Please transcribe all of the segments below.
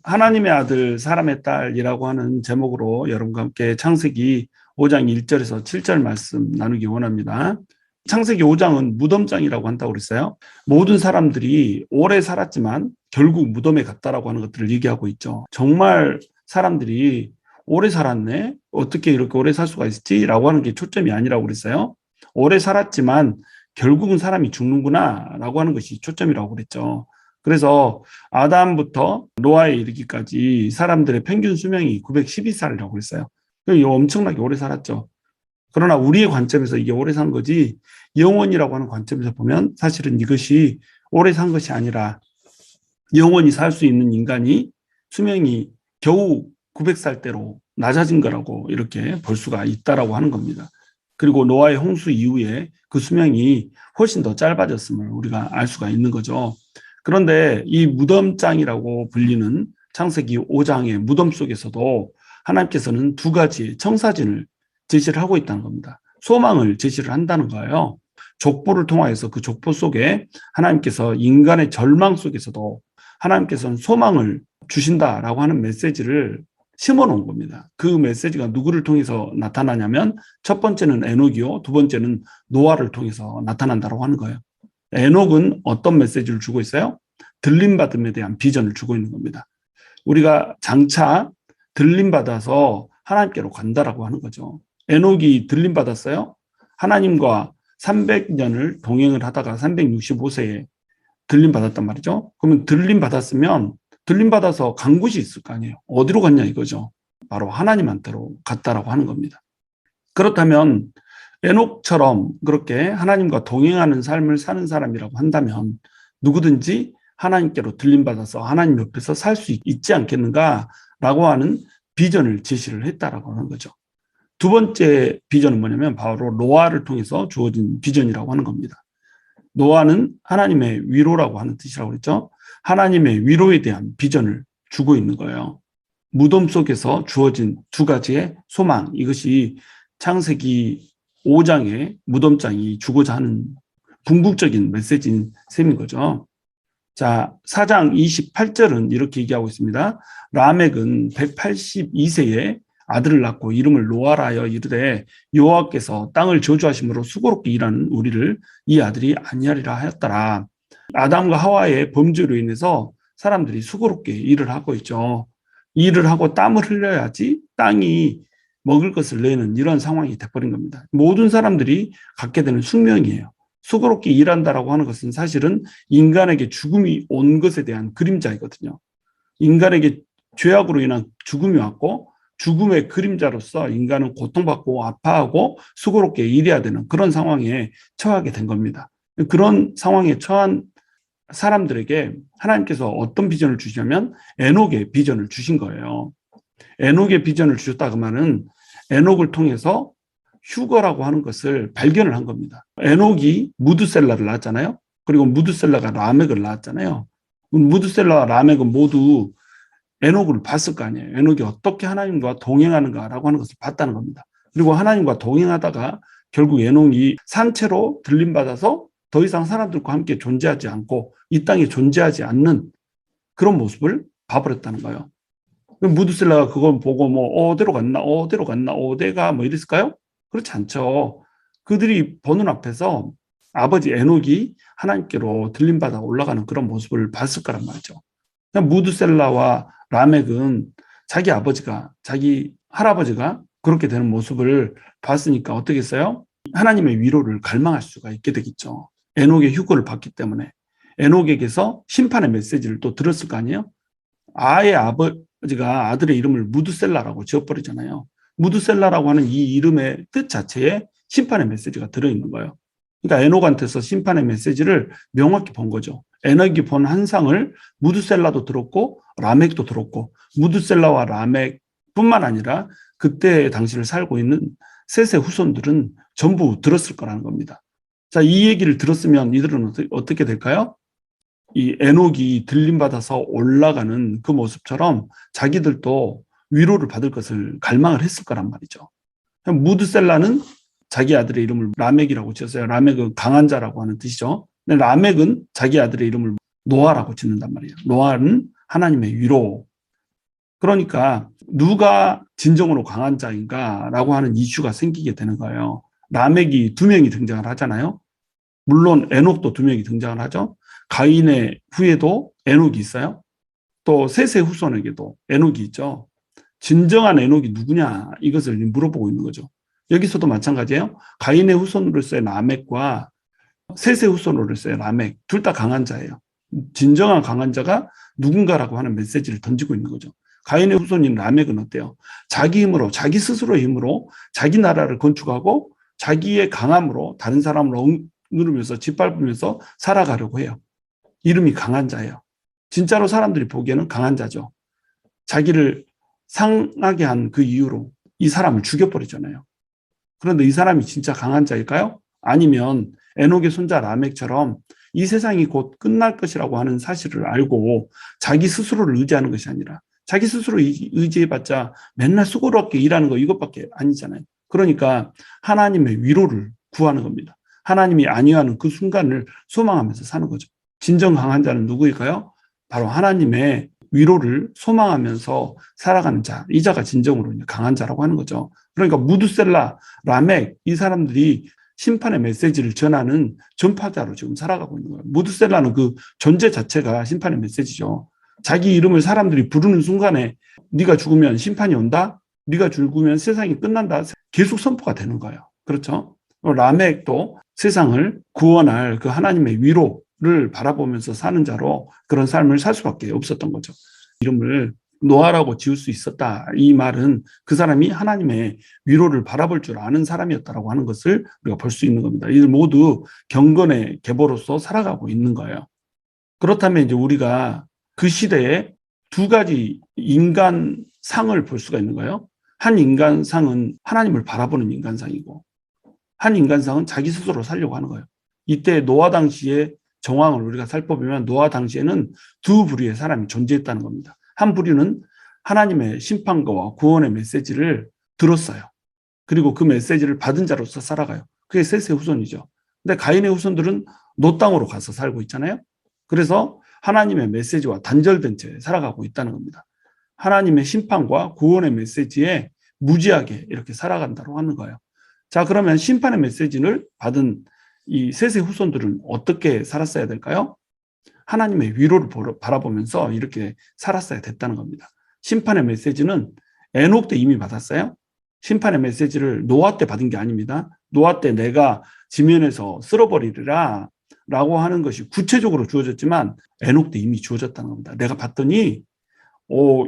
하나님의 아들 사람의 딸이라고 하는 제목으로 여러분과 함께 창세기 5장 1절에서 7절 말씀 나누기 원합니다. 창세기 5장은 무덤장이라고 한다고 그랬어요. 모든 사람들이 오래 살았지만 결국 무덤에 갔다라고 하는 것들을 얘기하고 있죠. 정말 사람들이 오래 살았네? 어떻게 이렇게 오래 살 수가 있지? 라고 하는 게 초점이 아니라고 그랬어요. 오래 살았지만 결국은 사람이 죽는구나 라고 하는 것이 초점이라고 그랬죠. 그래서 아담부터 노아에 이르기까지 사람들의 평균 수명이 912살이라고 그랬어요. 이거 엄청나게 오래 살았죠. 그러나 우리의 관점에서 이게 오래 산 거지, 영원이라고 하는 관점에서 보면 사실은 이것이 오래 산 것이 아니라 영원히 살 수 있는 인간이 수명이 겨우 900살대로 낮아진 거라고 이렇게 볼 수가 있다라고 하는 겁니다. 그리고 노아의 홍수 이후에 그 수명이 훨씬 더 짧아졌음을 우리가 알 수가 있는 거죠. 그런데 이 무덤장이라고 불리는 창세기 5장의 무덤 속에서도 하나님께서는 두 가지의 청사진을 제시를 하고 있다는 겁니다. 소망을 제시를 한다는 거예요. 족보를 통하여서 그 족보 속에 하나님께서 인간의 절망 속에서도 하나님께서는 소망을 주신다라고 하는 메시지를 심어놓은 겁니다. 그 메시지가 누구를 통해서 나타나냐면 첫 번째는 에녹이요, 두 번째는 노아를 통해서 나타난다고 하는 거예요. 에녹은 어떤 메시지를 주고 있어요? 들림받음에 대한 비전을 주고 있는 겁니다. 우리가 장차 들림받아서 하나님께로 간다라고 하는 거죠. 에녹이 들림받았어요. 하나님과 300년을 동행을 하다가 365세에 들림받았단 말이죠. 그러면 들림받았으면 들림받아서 간 곳이 있을 거 아니에요. 어디로 갔냐 이거죠. 바로 하나님한테로 갔다라고 하는 겁니다. 그렇다면 에녹처럼 그렇게 하나님과 동행하는 삶을 사는 사람이라고 한다면 누구든지 하나님께로 들림받아서 하나님 옆에서 살 수 있지 않겠는가라고 하는 비전을 제시를 했다라고 하는 거죠. 두 번째 비전은 뭐냐면 바로 노아를 통해서 주어진 비전이라고 하는 겁니다. 노아는 하나님의 위로라고 하는 뜻이라고 그랬죠. 하나님의 위로에 대한 비전을 주고 있는 거예요. 무덤 속에서 주어진 두 가지의 소망, 이것이 창세기 5장의 무덤장이 주고자 하는 궁극적인 메시지인 셈인 거죠. 자, 4장 28절은 이렇게 얘기하고 있습니다. 라멕은 182세에 아들을 낳고 이름을 노아라 하여 이르되 여호와께서 땅을 저주하심으로 수고롭게 일하는 우리를 이 아들이 아니하리라 하였더라. 아담과 하와의 범죄로 인해서 사람들이 수고롭게 일을 하고 있죠. 일을 하고 땀을 흘려야지 땅이 먹을 것을 내는 이런 상황이 돼버린 겁니다. 모든 사람들이 갖게 되는 숙명이에요. 수고롭게 일한다라고 하는 것은 사실은 인간에게 죽음이 온 것에 대한 그림자이거든요. 인간에게 죄악으로 인한 죽음이 왔고 죽음의 그림자로서 인간은 고통받고 아파하고 수고롭게 일해야 되는 그런 상황에 처하게 된 겁니다. 그런 상황에 처한 사람들에게 하나님께서 어떤 비전을 주시냐면 에녹의 비전을 주신 거예요. 에녹의 비전을 주셨다 그러면은 에녹을 통해서 휴거라고 하는 것을 발견을 한 겁니다. 에녹이 무드셀라를 낳았잖아요. 그리고 무드셀라가 라멕을 낳았잖아요. 무드셀라와 라멕은 모두 에녹을 봤을 거 아니에요. 에녹이 어떻게 하나님과 동행하는가라고 하는 것을 봤다는 겁니다. 그리고 하나님과 동행하다가 결국 에녹이 산채로 들림받아서 더 이상 사람들과 함께 존재하지 않고 이 땅에 존재하지 않는 그런 모습을 봐버렸다는 거예요. 무드셀라가 그걸 보고 뭐 어디로 갔나 어디가 뭐 이랬을까요? 그렇지 않죠. 그들이 보는 앞에서 아버지 에녹이 하나님께로 들림받아 올라가는 그런 모습을 봤을 거란 말이죠. 무드셀라와 라멕은 자기 아버지가, 자기 할아버지가 그렇게 되는 모습을 봤으니까 어떻게 했어요? 하나님의 위로를 갈망할 수가 있게 되겠죠. 에녹의 휴거를 봤기 때문에. 에녹에게서 심판의 메시지를 또 들었을 거 아니에요? 아예 아버지가 아들의 이름을 무드셀라라고 지어버리잖아요. 무드셀라라고 하는 이 이름의 뜻 자체에 심판의 메시지가 들어있는 거예요. 그러니까 에녹한테서 심판의 메시지를 명확히 본 거죠. 에녹이 본 환상을 무드셀라도 들었고 라멕도 들었고 무드셀라와 라멕뿐만 아니라 그때 당시를 살고 있는 셋의 후손들은 전부 들었을 거라는 겁니다. 자, 이 얘기를 들었으면 이들은 어떻게 될까요? 이 에녹이 들림받아서 올라가는 그 모습처럼 자기들도 위로를 받을 것을 갈망을 했을 거란 말이죠. 무드셀라는 자기 아들의 이름을 라멕이라고 지었어요. 라멕은 강한 자라고 하는 뜻이죠. 근데 라멕은 자기 아들의 이름을 노아라고 짓는단 말이에요. 노아는 하나님의 위로, 그러니까 누가 진정으로 강한 자인가라고 하는 이슈가 생기게 되는 거예요. 라멕이 두 명이 등장을 하잖아요. 물론 에녹도 두 명이 등장을 하죠. 가인의 후에도 에녹이 있어요. 또 셋의 후손에게도 에녹이 있죠. 진정한 에녹이 누구냐 이것을 물어보고 있는 거죠. 여기서도 마찬가지예요. 가인의 후손으로서의 라멕과 셋의 후손으로서의 라멕 둘 다 강한 자예요. 진정한 강한 자가 누군가라고 하는 메시지를 던지고 있는 거죠. 가인의 후손인 라멕은 어때요? 자기 힘으로, 자기 스스로의 힘으로 자기 나라를 건축하고 자기의 강함으로 다른 사람을 억누르면서 짓밟으면서 살아가려고 해요. 이름이 강한 자예요. 진짜로 사람들이 보기에는 강한 자죠. 자기를 상하게 한 그 이유로 이 사람을 죽여버리잖아요. 그런데 이 사람이 진짜 강한 자일까요? 아니면 에녹의 손자 라멕처럼 이 세상이 곧 끝날 것이라고 하는 사실을 알고 자기 스스로를 의지하는 것이 아니라 자기 스스로 의지해봤자 맨날 수고롭게 일하는 거 이것밖에 아니잖아요. 그러니까 하나님의 위로를 구하는 겁니다. 하나님이 아니하는 그 순간을 소망하면서 사는 거죠. 진정 강한 자는 누구일까요? 바로 하나님의 위로를 소망하면서 살아가는 자, 이 자가 진정으로 강한 자라고 하는 거죠. 그러니까 무드셀라, 라멕 이 사람들이 심판의 메시지를 전하는 전파자로 지금 살아가고 있는 거예요. 무드셀라는 그 존재 자체가 심판의 메시지죠. 자기 이름을 사람들이 부르는 순간에 네가 죽으면 심판이 온다. 네가 죽으면 세상이 끝난다. 계속 선포가 되는 거예요. 그렇죠? 라멕도 세상을 구원할 그 하나님의 위로를 바라보면서 사는 자로 그런 삶을 살 수밖에 없었던 거죠. 이름을 노아라고 지을 수 있었다. 이 말은 그 사람이 하나님의 위로를 바라볼 줄 아는 사람이었다라고 하는 것을 우리가 볼 수 있는 겁니다. 이들 모두 경건의 계보로서 살아가고 있는 거예요. 그렇다면 이제 우리가 그 시대에 두 가지 인간상을 볼 수가 있는 거예요. 한 인간상은 하나님을 바라보는 인간상이고 한 인간상은 자기 스스로 살려고 하는 거예요. 이때 노아 당시의 정황을 우리가 살펴보면 노아 당시에는 두 부류의 사람이 존재했다는 겁니다. 한 부류는 하나님의 심판과 구원의 메시지를 들었어요. 그리고 그 메시지를 받은 자로서 살아가요. 그게 셋의 후손이죠. 근데 가인의 후손들은 노 땅으로 가서 살고 있잖아요. 그래서 하나님의 메시지와 단절된 채 살아가고 있다는 겁니다. 하나님의 심판과 구원의 메시지에 무지하게 이렇게 살아간다고 하는 거예요. 자, 그러면 심판의 메시지를 받은 이 셋의 후손들은 어떻게 살았어야 될까요? 하나님의 위로를 바라보면서 이렇게 살았어야 됐다는 겁니다. 심판의 메시지는 에녹 때 이미 받았어요. 심판의 메시지를 노아 때 받은 게 아닙니다. 노아 때 내가 지면에서 쓸어버리리라 라고 하는 것이 구체적으로 주어졌지만 에녹 때 이미 주어졌다는 겁니다. 내가 봤더니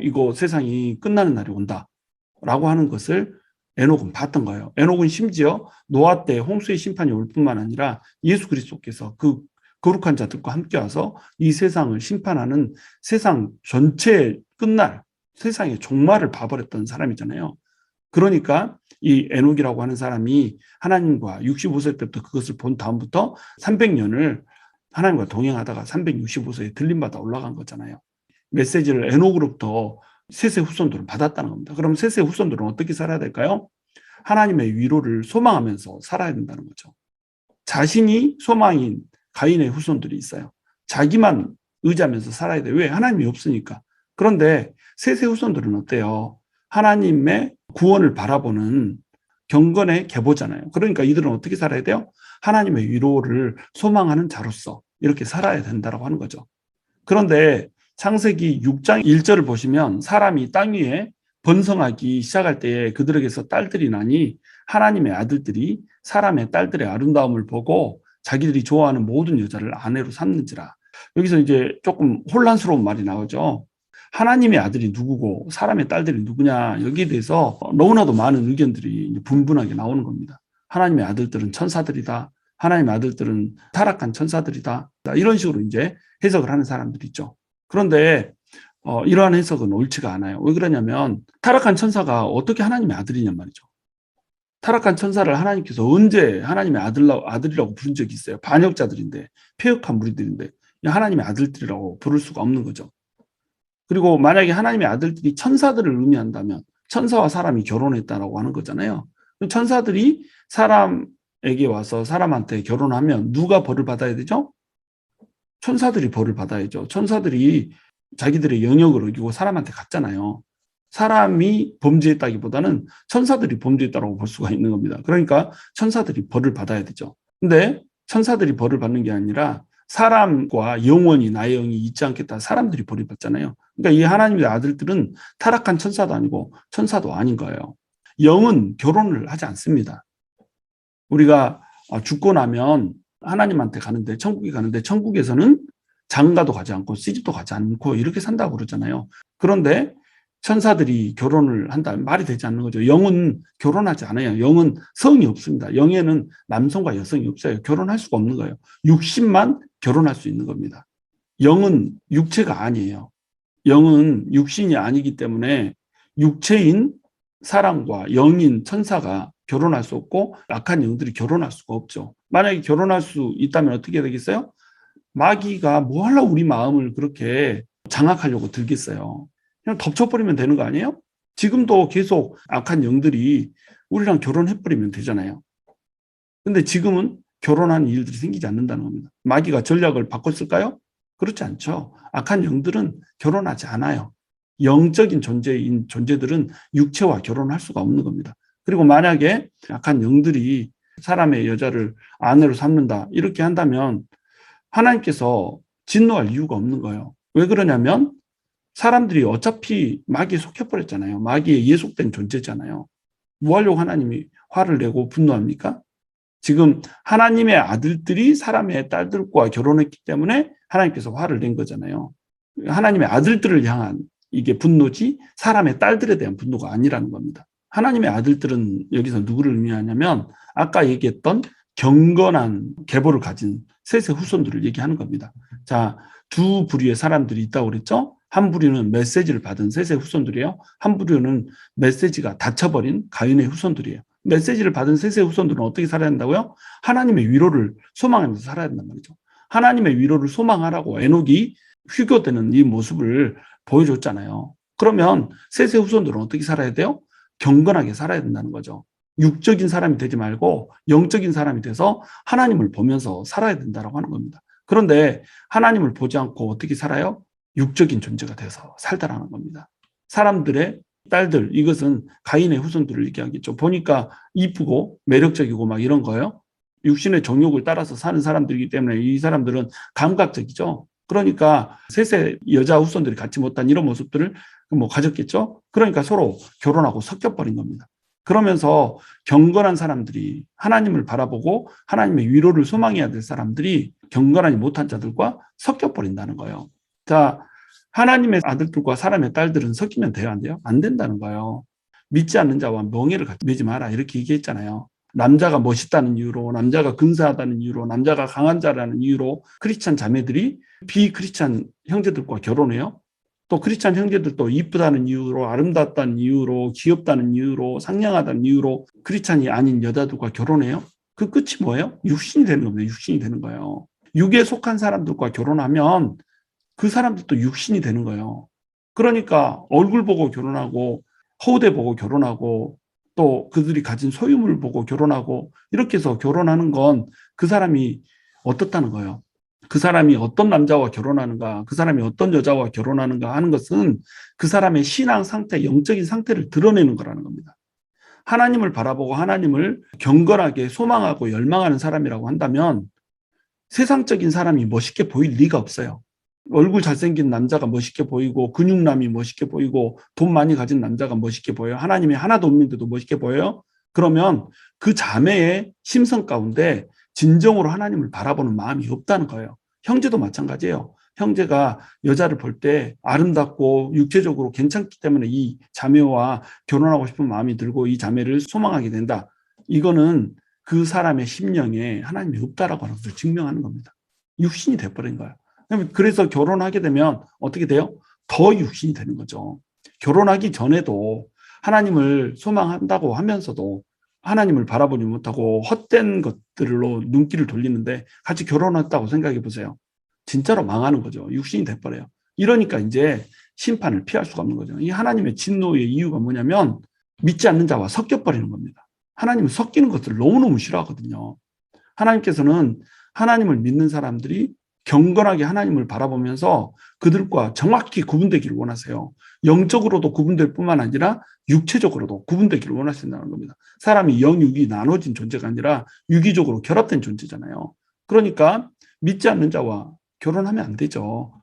이거 세상이 끝나는 날이 온다 라고 하는 것을 에녹은 봤던 거예요. 에녹은 심지어 노아 때 홍수의 심판이 올 뿐만 아니라 예수 그리스도께서 그 거룩한 자들과 함께 와서 이 세상을 심판하는 세상 전체 끝날 세상의 종말을 봐버렸던 사람이잖아요. 그러니까 이 에녹이라고 하는 사람이 하나님과 65세 때부터 그것을 본 다음부터 300년을 하나님과 동행하다가 365세에 들림받아 올라간 거잖아요. 메시지를 에녹으로부터 셋의 후손들은 받았다는 겁니다. 그럼 셋의 후손들은 어떻게 살아야 될까요? 하나님의 위로를 소망하면서 살아야 된다는 거죠. 자신이 소망인 가인의 후손들이 있어요. 자기만 의지하면서 살아야 돼. 왜? 하나님이 없으니까. 그런데 셋의 후손들은 어때요? 하나님의 구원을 바라보는 경건의 계보잖아요. 그러니까 이들은 어떻게 살아야 돼요? 하나님의 위로를 소망하는 자로서 이렇게 살아야 된다고 하는 거죠. 그런데 창세기 6장 1절을 보시면 사람이 땅 위에 번성하기 시작할 때에 그들에게서 딸들이 나니 하나님의 아들들이 사람의 딸들의 아름다움을 보고 자기들이 좋아하는 모든 여자를 아내로 삼는지라. 여기서 이제 조금 혼란스러운 말이 나오죠. 하나님의 아들이 누구고 사람의 딸들이 누구냐 여기에 대해서 너무나도 많은 의견들이 분분하게 나오는 겁니다. 하나님의 아들들은 천사들이다. 하나님의 아들들은 타락한 천사들이다. 이런 식으로 이제 해석을 하는 사람들이 있죠. 그런데 이러한 해석은 옳지가 않아요. 왜 그러냐면 타락한 천사가 어떻게 하나님의 아들이냔 말이죠. 타락한 천사를 하나님께서 언제 하나님의 아들이라고 부른 적이 있어요. 반역자들인데 폐역한 무리들인데 하나님의 아들들이라고 부를 수가 없는 거죠. 그리고 만약에 하나님의 아들들이 천사들을 의미한다면 천사와 사람이 결혼했다라고 하는 거잖아요. 천사들이 사람에게 와서 사람한테 결혼하면 누가 벌을 받아야 되죠? 천사들이 벌을 받아야죠. 천사들이 자기들의 영역을 어기고 사람한테 갔잖아요. 사람이 범죄했다기보다는 천사들이 범죄했다고 볼 수가 있는 겁니다. 그러니까 천사들이 벌을 받아야 되죠. 근데 천사들이 벌을 받는 게 아니라 사람과 영원히 나의 영이 있지 않겠다. 사람들이 벌을 받잖아요. 그러니까 이 하나님의 아들들은 타락한 천사도 아니고 천사도 아닌 거예요. 영은 결혼을 하지 않습니다. 우리가 죽고 나면 하나님한테 가는데, 천국에 가는데, 천국에서는 장가도 가지 않고 시집도 가지 않고 이렇게 산다고 그러잖아요. 그런데 천사들이 결혼을 한다, 말이 되지 않는 거죠. 영은 결혼하지 않아요. 영은 성이 없습니다. 영에는 남성과 여성이 없어요. 결혼할 수가 없는 거예요. 육신만 결혼할 수 있는 겁니다. 영은 육체가 아니에요. 영은 육신이 아니기 때문에 육체인 사람과 영인 천사가 결혼할 수 없고 악한 영들이 결혼할 수가 없죠. 만약에 결혼할 수 있다면 어떻게 되겠어요? 마귀가 뭐 하려고 우리 마음을 그렇게 장악하려고 들겠어요. 그냥 덮쳐버리면 되는 거 아니에요? 지금도 계속 악한 영들이 우리랑 결혼해버리면 되잖아요. 근데 지금은 결혼하는 일들이 생기지 않는다는 겁니다. 마귀가 전략을 바꿨을까요? 그렇지 않죠. 악한 영들은 결혼하지 않아요. 영적인 존재인 존재들은 육체와 결혼할 수가 없는 겁니다. 그리고 만약에 악한 영들이 사람의 여자를 아내로 삼는다 이렇게 한다면 하나님께서 진노할 이유가 없는 거예요. 왜 그러냐면 사람들이 어차피 마귀에 속해버렸잖아요. 마귀에 예속된 존재잖아요. 뭐 하려고 하나님이 화를 내고 분노합니까? 지금 하나님의 아들들이 사람의 딸들과 결혼했기 때문에 하나님께서 화를 낸 거잖아요. 하나님의 아들들을 향한 이게 분노지 사람의 딸들에 대한 분노가 아니라는 겁니다. 하나님의 아들들은 여기서 누구를 의미하냐면 아까 얘기했던 경건한 계보를 가진 셋의 후손들을 얘기하는 겁니다. 자, 두 부류의 사람들이 있다고 그랬죠? 한 부류는 메시지를 받은 셋의 후손들이에요. 한 부류는 메시지가 닫혀버린 가인의 후손들이에요. 메시지를 받은 셋의 후손들은 어떻게 살아야 된다고요? 하나님의 위로를 소망하면서 살아야 된단 말이죠. 하나님의 위로를 소망하라고 에녹이 휴교되는 이 모습을 보여줬잖아요. 그러면 셋의 후손들은 어떻게 살아야 돼요? 경건하게 살아야 된다는 거죠. 육적인 사람이 되지 말고 영적인 사람이 돼서 하나님을 보면서 살아야 된다고 하는 겁니다. 그런데 하나님을 보지 않고 어떻게 살아요? 육적인 존재가 돼서 살다라는 겁니다. 사람들의 딸들, 이것은 가인의 후손들을 얘기하겠죠. 보니까 이쁘고 매력적이고 막 이런 거예요. 육신의 정욕을 따라서 사는 사람들이기 때문에 이 사람들은 감각적이죠. 그러니까 셋의 여자 후손들이 갖지 못한 이런 모습들을 가졌겠죠. 그러니까 서로 결혼하고 섞여버린 겁니다. 그러면서 경건한 사람들이 하나님을 바라보고 하나님의 위로를 소망해야 될 사람들이 경건하지 못한 자들과 섞여버린다는 거예요. 자, 하나님의 아들들과 사람의 딸들은 섞이면 돼요, 안 돼요? 안 된다는 거예요. 믿지 않는 자와 멍에를 매지 마라 이렇게 얘기했잖아요. 남자가 멋있다는 이유로, 남자가 근사하다는 이유로, 남자가 강한 자라는 이유로 크리스찬 자매들이 비크리스찬 형제들과 결혼해요. 또 크리스찬 형제들도 이쁘다는 이유로, 아름답다는 이유로, 귀엽다는 이유로, 상냥하다는 이유로 크리스찬이 아닌 여자들과 결혼해요. 그 끝이 뭐예요? 육신이 되는 겁니다. 육신이 되는 거예요. 육에 속한 사람들과 결혼하면 그 사람들도 육신이 되는 거예요. 그러니까 얼굴 보고 결혼하고 허우대 보고 결혼하고 또 그들이 가진 소유물 보고 결혼하고 이렇게 해서 결혼하는 건 그 사람이 어떻다는 거예요. 그 사람이 어떤 남자와 결혼하는가, 그 사람이 어떤 여자와 결혼하는가 하는 것은 그 사람의 신앙 상태, 영적인 상태를 드러내는 거라는 겁니다. 하나님을 바라보고 하나님을 경건하게 소망하고 열망하는 사람이라고 한다면 세상적인 사람이 멋있게 보일 리가 없어요. 얼굴 잘생긴 남자가 멋있게 보이고 근육남이 멋있게 보이고 돈 많이 가진 남자가 멋있게 보여요. 하나님이 하나도 없는데도 멋있게 보여요. 그러면 그 자매의 심성 가운데 진정으로 하나님을 바라보는 마음이 없다는 거예요. 형제도 마찬가지예요. 형제가 여자를 볼 때 아름답고 육체적으로 괜찮기 때문에 이 자매와 결혼하고 싶은 마음이 들고 이 자매를 소망하게 된다. 이거는 그 사람의 심령에 하나님이 없다라고 하는 것을 증명하는 겁니다. 육신이 돼버린 거예요. 그래서 결혼하게 되면 어떻게 돼요? 더 육신이 되는 거죠. 결혼하기 전에도 하나님을 소망한다고 하면서도 하나님을 바라보지 못하고 헛된 것들로 눈길을 돌리는데 같이 결혼했다고 생각해 보세요. 진짜로 망하는 거죠. 육신이 돼버려요. 이러니까 이제 심판을 피할 수가 없는 거죠. 이 하나님의 진노의 이유가 뭐냐면 믿지 않는 자와 섞여버리는 겁니다. 하나님은 섞이는 것을 너무너무 싫어하거든요. 하나님께서는 하나님을 믿는 사람들이 경건하게 하나님을 바라보면서 그들과 정확히 구분되기를 원하세요. 영적으로도 구분될 뿐만 아니라 육체적으로도 구분되기를 원하신다는 겁니다. 사람이 영, 육이 나눠진 존재가 아니라 유기적으로 결합된 존재잖아요. 그러니까 믿지 않는 자와 결혼하면 안 되죠.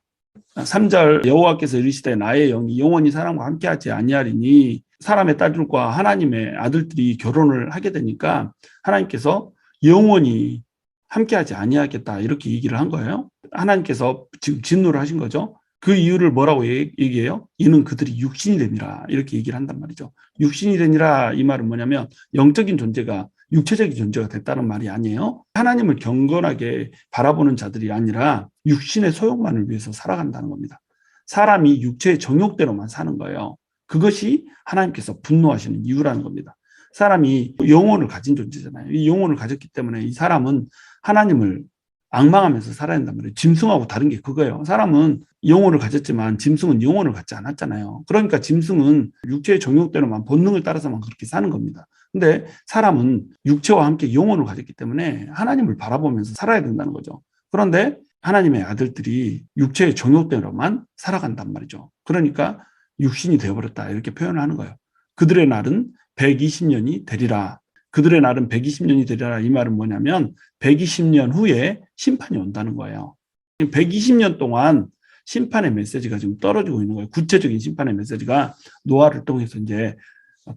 3절 여호와께서 이르시되 나의 영이 영원히 사람과 함께하지 아니하리니 사람의 딸들과 하나님의 아들들이 결혼을 하게 되니까 하나님께서 영원히 함께하지 아니하겠다 이렇게 얘기를 한 거예요. 하나님께서 지금 진노를 하신 거죠. 그 이유를 뭐라고 얘기해요? 이는 그들이 육신이 됨이라 이렇게 얘기를 한단 말이죠. 육신이 되니라 이 말은 뭐냐면 영적인 존재가 육체적인 존재가 됐다는 말이 아니에요. 하나님을 경건하게 바라보는 자들이 아니라 육신의 소욕만을 위해서 살아간다는 겁니다. 사람이 육체의 정욕대로만 사는 거예요. 그것이 하나님께서 분노하시는 이유라는 겁니다. 사람이 영혼을 가진 존재잖아요. 이 영혼을 가졌기 때문에 이 사람은 하나님을 앙망하면서 살아야 된단 말이에요. 짐승하고 다른 게 그거예요. 사람은 영혼을 가졌지만 짐승은 영혼을 갖지 않았잖아요. 그러니까 짐승은 육체의 정욕대로만 본능을 따라서만 그렇게 사는 겁니다. 근데 사람은 육체와 함께 영혼을 가졌기 때문에 하나님을 바라보면서 살아야 된다는 거죠. 그런데 하나님의 아들들이 육체의 정욕대로만 살아간단 말이죠. 그러니까 육신이 되어버렸다 이렇게 표현을 하는 거예요. 그들의 날은 120년이 되리라. 그들의 날은 120년이 되리라. 이 말은 뭐냐면 120년 후에 심판이 온다는 거예요. 120년 동안 심판의 메시지가 지금 떨어지고 있는 거예요. 구체적인 심판의 메시지가 노아를 통해서 이제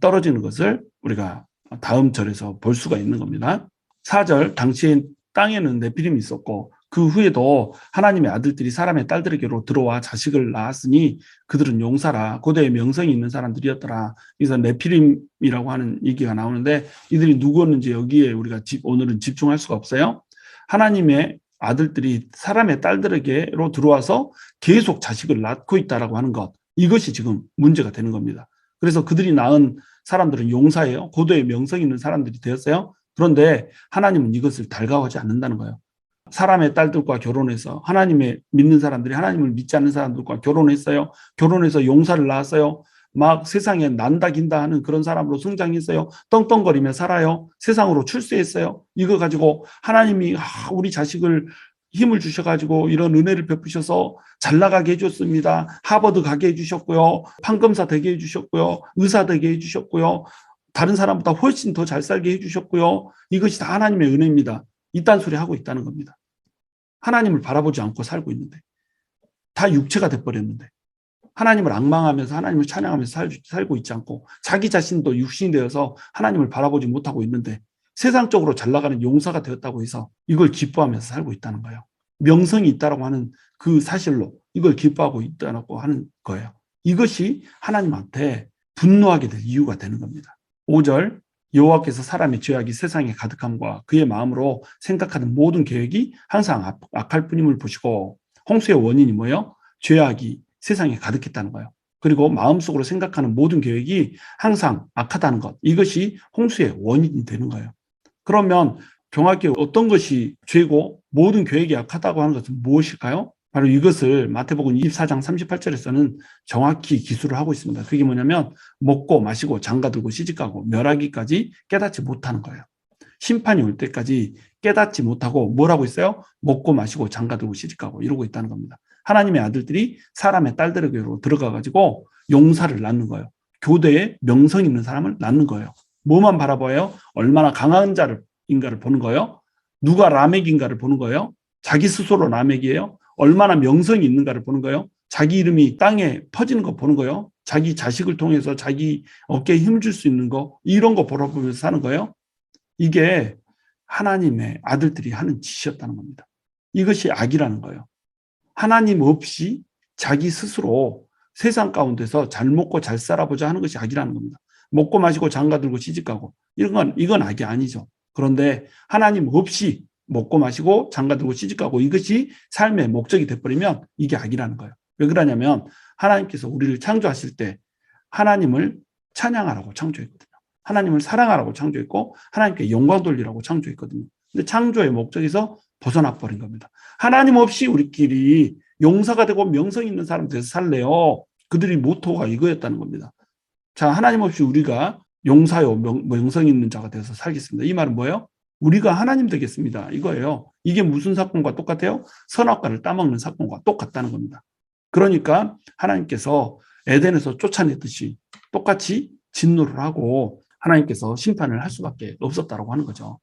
떨어지는 것을 우리가 다음 절에서 볼 수가 있는 겁니다. 4절 당시에 땅에는 네피림이 있었고 그 후에도 하나님의 아들들이 사람의 딸들에게로 들어와 자식을 낳았으니 그들은 용사라 고대에 명성이 있는 사람들이었더라. 그래서 네피림이라고 하는 얘기가 나오는데 이들이 누구였는지 여기에 우리가 오늘은 집중할 수가 없어요. 하나님의 아들들이 사람의 딸들에게로 들어와서 계속 자식을 낳고 있다라고 하는 것, 이것이 지금 문제가 되는 겁니다. 그래서 그들이 낳은 사람들은 용사예요. 고도의 명성 있는 사람들이 되었어요. 그런데 하나님은 이것을 달가워하지 않는다는 거예요. 사람의 딸들과 결혼해서 하나님의 믿는 사람들이 하나님을 믿지 않는 사람들과 결혼했어요. 결혼해서 용사를 낳았어요. 막 세상에 난다 긴다 하는 그런 사람으로 성장했어요. 떵떵거리며 살아요. 세상으로 출세했어요. 이거 가지고 하나님이 우리 자식을 힘을 주셔가지고 이런 은혜를 베푸셔서 잘 나가게 해줬습니다. 하버드 가게 해주셨고요. 판검사 되게 해주셨고요. 의사 되게 해주셨고요. 다른 사람보다 훨씬 더 잘 살게 해주셨고요. 이것이 다 하나님의 은혜입니다. 이딴 소리 하고 있다는 겁니다. 하나님을 바라보지 않고 살고 있는데 다 육체가 돼버렸는데 하나님을 앙망하면서 하나님을 찬양하면서 살고 있지 않고 자기 자신도 육신이 되어서 하나님을 바라보지 못하고 있는데 세상적으로 잘 나가는 용사가 되었다고 해서 이걸 기뻐하면서 살고 있다는 거예요. 명성이 있다고 하는 그 사실로 이걸 기뻐하고 있다고 하는 거예요. 이것이 하나님한테 분노하게 될 이유가 되는 겁니다. 5절 여호와께서 사람의 죄악이 세상에 가득함과 그의 마음으로 생각하는 모든 계획이 항상 악할 뿐임을 보시고 홍수의 원인이 뭐예요? 죄악이 세상에 가득했다는 거예요. 그리고 마음속으로 생각하는 모든 계획이 항상 악하다는 것. 이것이 홍수의 원인이 되는 거예요. 그러면 정확히 어떤 것이 죄고 모든 계획이 악하다고 하는 것은 무엇일까요? 바로 이것을 마태복음 24장 38절에서는 정확히 기술을 하고 있습니다. 그게 뭐냐면 먹고 마시고 장가들고 시집가고 멸하기까지 깨닫지 못하는 거예요. 심판이 올 때까지 깨닫지 못하고 뭘 하고 있어요? 먹고 마시고 장가들고 시집가고 이러고 있다는 겁니다. 하나님의 아들들이 사람의 딸들에게로 들어가가지고 용사를 낳는 거예요. 교대에 명성 있는 사람을 낳는 거예요. 뭐만 바라봐요? 얼마나 강한 자인가를 보는 거예요. 누가 라멕인가를 보는 거예요. 자기 스스로 라멕이에요. 얼마나 명성이 있는가를 보는 거예요. 자기 이름이 땅에 퍼지는 거 보는 거예요. 자기 자식을 통해서 자기 어깨에 힘을 줄 수 있는 거 이런 거 보러보면서 사는 거예요. 이게 하나님의 아들들이 하는 짓이었다는 겁니다. 이것이 악이라는 거예요. 하나님 없이 자기 스스로 세상 가운데서 잘 먹고 잘 살아보자 하는 것이 악이라는 겁니다. 먹고 마시고 장가들고 시집가고 이건 악이 아니죠. 그런데 하나님 없이 먹고 마시고 장가들고 시집가고 이것이 삶의 목적이 돼버리면 이게 악이라는 거예요. 왜 그러냐면 하나님께서 우리를 창조하실 때 하나님을 찬양하라고 창조했거든요. 하나님을 사랑하라고 창조했고 하나님께 영광 돌리라고 창조했거든요. 근데 창조의 목적에서 벗어나 버린 겁니다. 하나님 없이 우리끼리 용사가 되고 명성 있는 사람 돼서 살래요. 그들이 모토가 이거였다는 겁니다. 자, 하나님 없이 우리가 용사요 명성 있는 자가 되어서 살겠습니다. 이 말은 뭐예요? 우리가 하나님 되겠습니다. 이거예요. 이게 무슨 사건과 똑같아요? 선악과를 따먹는 사건과 똑같다는 겁니다. 그러니까 하나님께서 에덴에서 쫓아냈듯이 똑같이 진노를 하고 하나님께서 심판을 할 수밖에 없었다고 하는 거죠.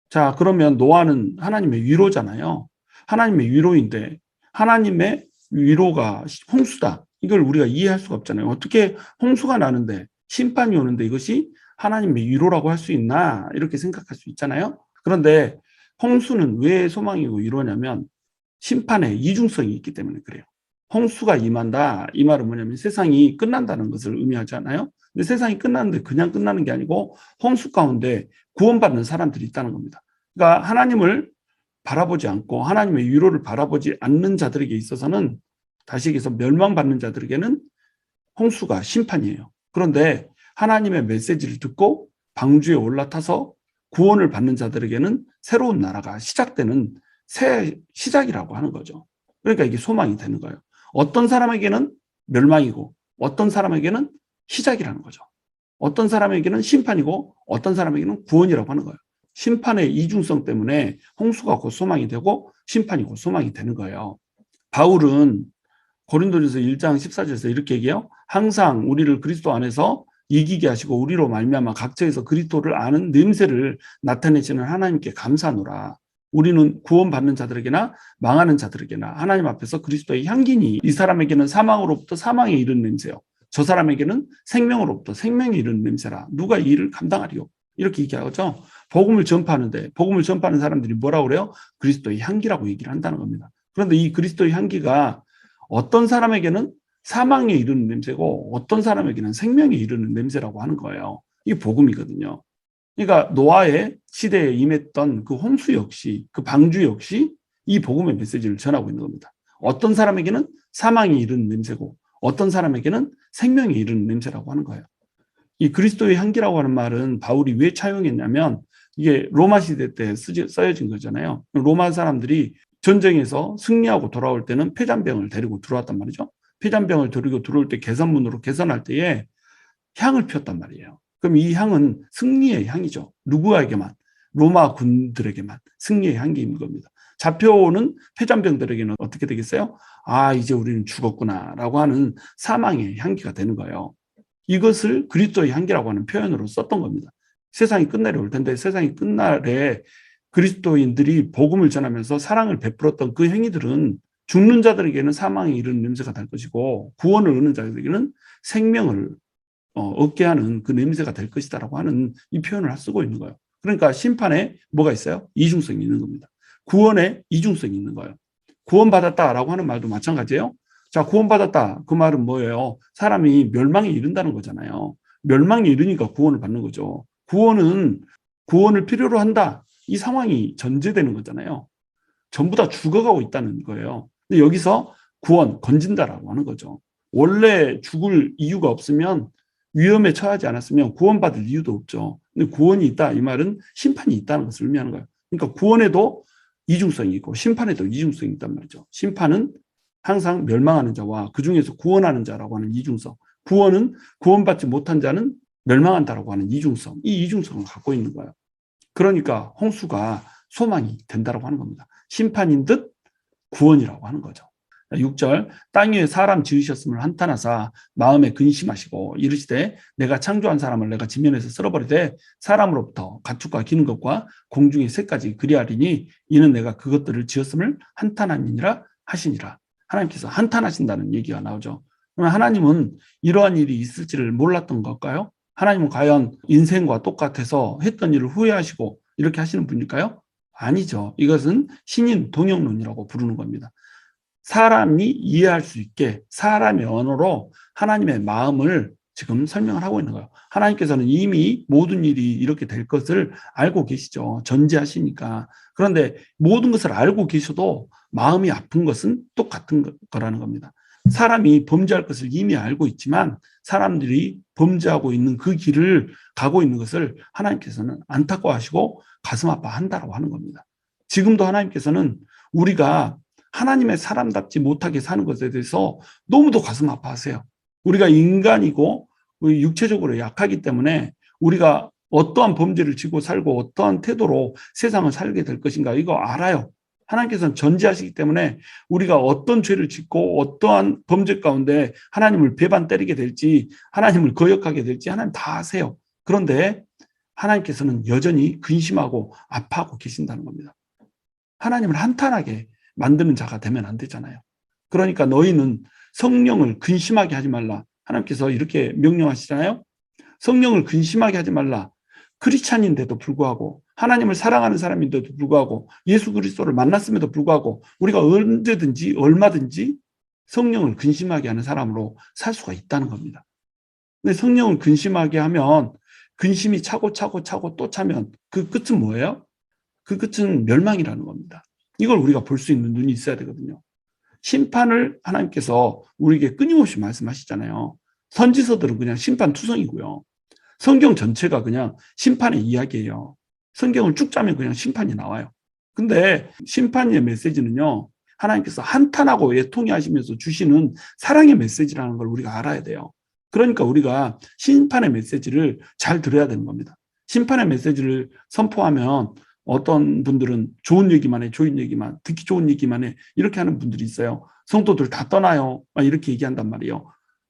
자, 그러면 노아는 하나님의 위로잖아요. 하나님의 위로인데 하나님의 위로가 홍수다. 이걸 우리가 이해할 수가 없잖아요. 어떻게 홍수가 나는데 심판이 오는데 이것이 하나님의 위로라고 할 수 있나 이렇게 생각할 수 있잖아요. 그런데 홍수는 왜 소망이고 위로냐면 심판의 이중성이 있기 때문에 그래요. 홍수가 임한다. 이 말은 뭐냐면 세상이 끝난다는 것을 의미하지 않아요? 근데 세상이 끝나는데 그냥 끝나는 게 아니고 홍수 가운데 구원받는 사람들이 있다는 겁니다. 그러니까 하나님을 바라보지 않고 하나님의 위로를 바라보지 않는 자들에게 있어서는 다시 얘기해서 멸망받는 자들에게는 홍수가 심판이에요. 그런데 하나님의 메시지를 듣고 방주에 올라타서 구원을 받는 자들에게는 새로운 나라가 시작되는 새 시작이라고 하는 거죠. 그러니까 이게 소망이 되는 거예요. 어떤 사람에게는 멸망이고 어떤 사람에게는 시작이라는 거죠. 어떤 사람에게는 심판이고 어떤 사람에게는 구원이라고 하는 거예요. 심판의 이중성 때문에 홍수가 곧 소망이 되고 심판이 곧 소망이 되는 거예요. 바울은 고린도전서 1장 14절에서 이렇게 얘기해요. 항상 우리를 그리스도 안에서 이기게 하시고 우리로 말미암아 각처에서 그리스도를 아는 냄새를 나타내시는 하나님께 감사하노라. 우리는 구원받는 자들에게나 망하는 자들에게나 하나님 앞에서 그리스도의 향기니 이 사람에게는 사망으로부터 사망에 이른 냄새요. 저 사람에게는 생명으로부터 생명에 이른 냄새라. 누가 이 일을 감당하리요? 이렇게 얘기하죠. 복음을 전파하는데 복음을 전파하는 사람들이 뭐라고 그래요? 그리스도의 향기라고 얘기를 한다는 겁니다. 그런데 이 그리스도의 향기가 어떤 사람에게는 사망에 이르는 냄새고 어떤 사람에게는 생명에 이르는 냄새라고 하는 거예요. 이게 복음이거든요. 그러니까 노아의 시대에 임했던 그 홍수 역시 그 방주 역시 이 복음의 메시지를 전하고 있는 겁니다. 어떤 사람에게는 사망에 이르는 냄새고 어떤 사람에게는 생명에 이르는 냄새라고 하는 거예요. 이 그리스도의 향기라고 하는 말은 바울이 왜 차용했냐면 이게 로마 시대 때 써여진 거잖아요. 로마 사람들이 전쟁에서 승리하고 돌아올 때는 폐잔병을 데리고 들어왔단 말이죠. 폐잔병을 데리고 들어올 때 개선문으로 개선할 때에 향을 피웠단 말이에요. 그럼 이 향은 승리의 향이죠. 누구에게만? 로마 군들에게만 승리의 향기인 겁니다. 잡혀오는 폐잔병들에게는 어떻게 되겠어요? 아, 이제 우리는 죽었구나라고 하는 사망의 향기가 되는 거예요. 이것을 그리스도의 향기라고 하는 표현으로 썼던 겁니다. 세상이 끝날에 올 텐데 세상이 끝날에 그리스도인들이 복음을 전하면서 사랑을 베풀었던 그 행위들은 죽는 자들에게는 사망에 이르는 냄새가 될 것이고 구원을 얻는 자들에게는 생명을 얻게 하는 그 냄새가 될 것이다라고 하는 이 표현을 쓰고 있는 거예요. 그러니까 심판에 뭐가 있어요? 이중성이 있는 겁니다. 구원에 이중성이 있는 거예요. 구원받았다라고 하는 말도 마찬가지예요. 자, 구원받았다. 그 말은 뭐예요? 사람이 멸망에 이른다는 거잖아요. 멸망에 이르니까 구원을 받는 거죠. 구원을 필요로 한다. 이 상황이 전제되는 거잖아요. 전부 다 죽어가고 있다는 거예요. 근데 여기서 건진다라고 하는 거죠. 원래 죽을 이유가 없으면 위험에 처하지 않았으면 구원받을 이유도 없죠. 근데 구원이 있다. 이 말은 심판이 있다는 것을 의미하는 거예요. 그러니까 구원에도 이중성이 있고 심판에도 이중성이 있단 말이죠. 심판은 항상 멸망하는 자와 그중에서 구원하는 자라고 하는 이중성. 구원은 구원받지 못한 자는 멸망한다라고 하는 이중성. 이 이중성을 갖고 있는 거예요. 그러니까 홍수가 소망이 된다라고 하는 겁니다. 심판인 듯 구원이라고 하는 거죠. 6절 땅 위에 사람 지으셨음을 한탄하사 마음에 근심하시고 이르시되 내가 창조한 사람을 내가 지면에서 쓸어버리되 사람으로부터 가축과 기는 것과 공중의 새까지 그리하리니 이는 내가 그것들을 지었음을 한탄하니라 하시니라. 하나님께서 한탄하신다는 얘기가 나오죠. 그러면 하나님은 이러한 일이 있을지를 몰랐던 걸까요? 하나님은 과연 인생과 똑같아서 했던 일을 후회하시고 이렇게 하시는 분일까요? 아니죠. 이것은 신인 동영론이라고 부르는 겁니다. 사람이 이해할 수 있게 사람의 언어로 하나님의 마음을 지금 설명을 하고 있는 거예요. 하나님께서는 이미 모든 일이 이렇게 될 것을 알고 계시죠. 전제하시니까. 그런데 모든 것을 알고 계셔도 마음이 아픈 것은 똑같은 거라는 겁니다. 사람이 범죄할 것을 이미 알고 있지만 사람들이 범죄하고 있는 그 길을 가고 있는 것을 하나님께서는 안타까워하시고 가슴 아파한다고 하는 겁니다. 지금도 하나님께서는 우리가 하나님의 사람답지 못하게 사는 것에 대해서 너무도 가슴 아파하세요. 우리가 인간이고 육체적으로 약하기 때문에 우리가 어떠한 범죄를 지고 살고 어떠한 태도로 세상을 살게 될 것인가 이거 알아요. 하나님께서는 전지하시기 때문에 우리가 어떤 죄를 짓고 어떠한 범죄 가운데 하나님을 배반 때리게 될지 하나님을 거역하게 될지 하나님 다 아세요. 그런데 하나님께서는 여전히 근심하고 아파하고 계신다는 겁니다. 하나님을 한탄하게 만드는 자가 되면 안 되잖아요. 그러니까 너희는 성령을 근심하게 하지 말라. 하나님께서 이렇게 명령하시잖아요. 성령을 근심하게 하지 말라. 크리스찬인데도 불구하고 하나님을 사랑하는 사람인데도 불구하고 예수 그리스도를 만났음에도 불구하고 우리가 언제든지 얼마든지 성령을 근심하게 하는 사람으로 살 수가 있다는 겁니다. 근데 성령을 근심하게 하면 근심이 차고 또 차면 그 끝은 뭐예요? 그 끝은 멸망이라는 겁니다. 이걸 우리가 볼 수 있는 눈이 있어야 되거든요. 심판을 하나님께서 우리에게 끊임없이 말씀하시잖아요. 선지서들은 그냥 심판투성이고요. 성경 전체가 그냥 심판의 이야기예요. 성경을 쭉 짜면 그냥 심판이 나와요. 근데 심판의 메시지는요, 하나님께서 한탄하고 애통해하시면서 주시는 사랑의 메시지라는 걸 우리가 알아야 돼요. 그러니까 우리가 심판의 메시지를 잘 들어야 되는 겁니다. 심판의 메시지를 선포하면 어떤 분들은 좋은 얘기만 해, 좋은 얘기만, 듣기 좋은 얘기만 해, 이렇게 하는 분들이 있어요. 성도들 다 떠나요. 이렇게 얘기한단 말이에요.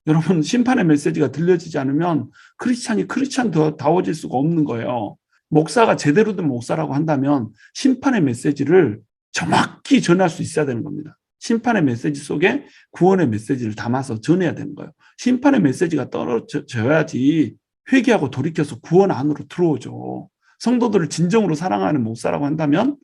여러분, 심판의 메시지가 들려지지 않으면 크리스찬이 크리스찬다워질 수가 없는 거예요. 목사가 제대로 된 목사라고 한다면 심판의 메시지를 정확히 전할 수 있어야 되는 겁니다. 심판의 메시지 속에 구원의 메시지를 담아서 전해야 되는 거예요. 심판의 메시지가 떨어져야지 회개하고 돌이켜서 구원 안으로 들어오죠. 성도들을 진정으로 사랑하는 목사라고 한다면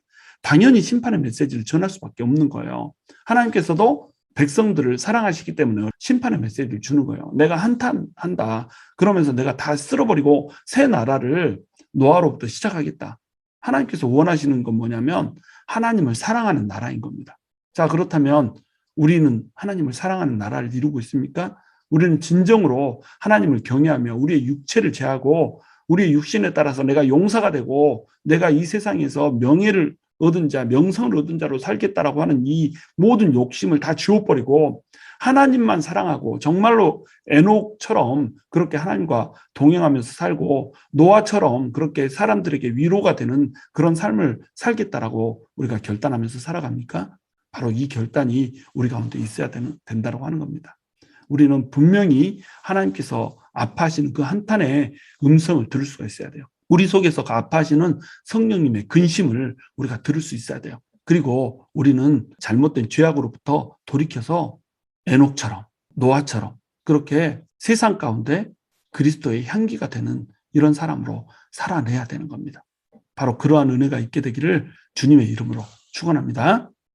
당연히 심판의 메시지를 전할 수밖에 없는 거예요. 하나님께서도 백성들을 사랑하시기 때문에 심판의 메시지를 주는 거예요. 내가 한탄한다. 그러면서 내가 다 쓸어버리고 새 나라를 노아로부터 시작하겠다. 하나님께서 원하시는 건 뭐냐면 하나님을 사랑하는 나라인 겁니다. 자, 그렇다면 우리는 하나님을 사랑하는 나라를 이루고 있습니까? 우리는 진정으로 하나님을 경외하며 우리의 육체를 제하고 우리의 육신에 따라서 내가 용사가 되고 내가 이 세상에서 명예를 얻은 자, 명성을 얻은 자로 살겠다라고 하는 이 모든 욕심을 다 지워버리고 하나님만 사랑하고 정말로 에녹처럼 그렇게 하나님과 동행하면서 살고 노아처럼 그렇게 사람들에게 위로가 되는 그런 삶을 살겠다라고 우리가 결단하면서 살아갑니까? 바로 이 결단이 우리 가운데 있어야 된다고 하는 겁니다. 우리는 분명히 하나님께서 아파하시는 그 한탄의 음성을 들을 수가 있어야 돼요. 우리 속에서 그 아파하시는 성령님의 근심을 우리가 들을 수 있어야 돼요. 그리고 우리는 잘못된 죄악으로부터 돌이켜서 에녹처럼 노아처럼 그렇게 세상 가운데 그리스도의 향기가 되는 이런 사람으로 살아내야 되는 겁니다. 바로 그러한 은혜가 있게 되기를 주님의 이름으로 축원합니다.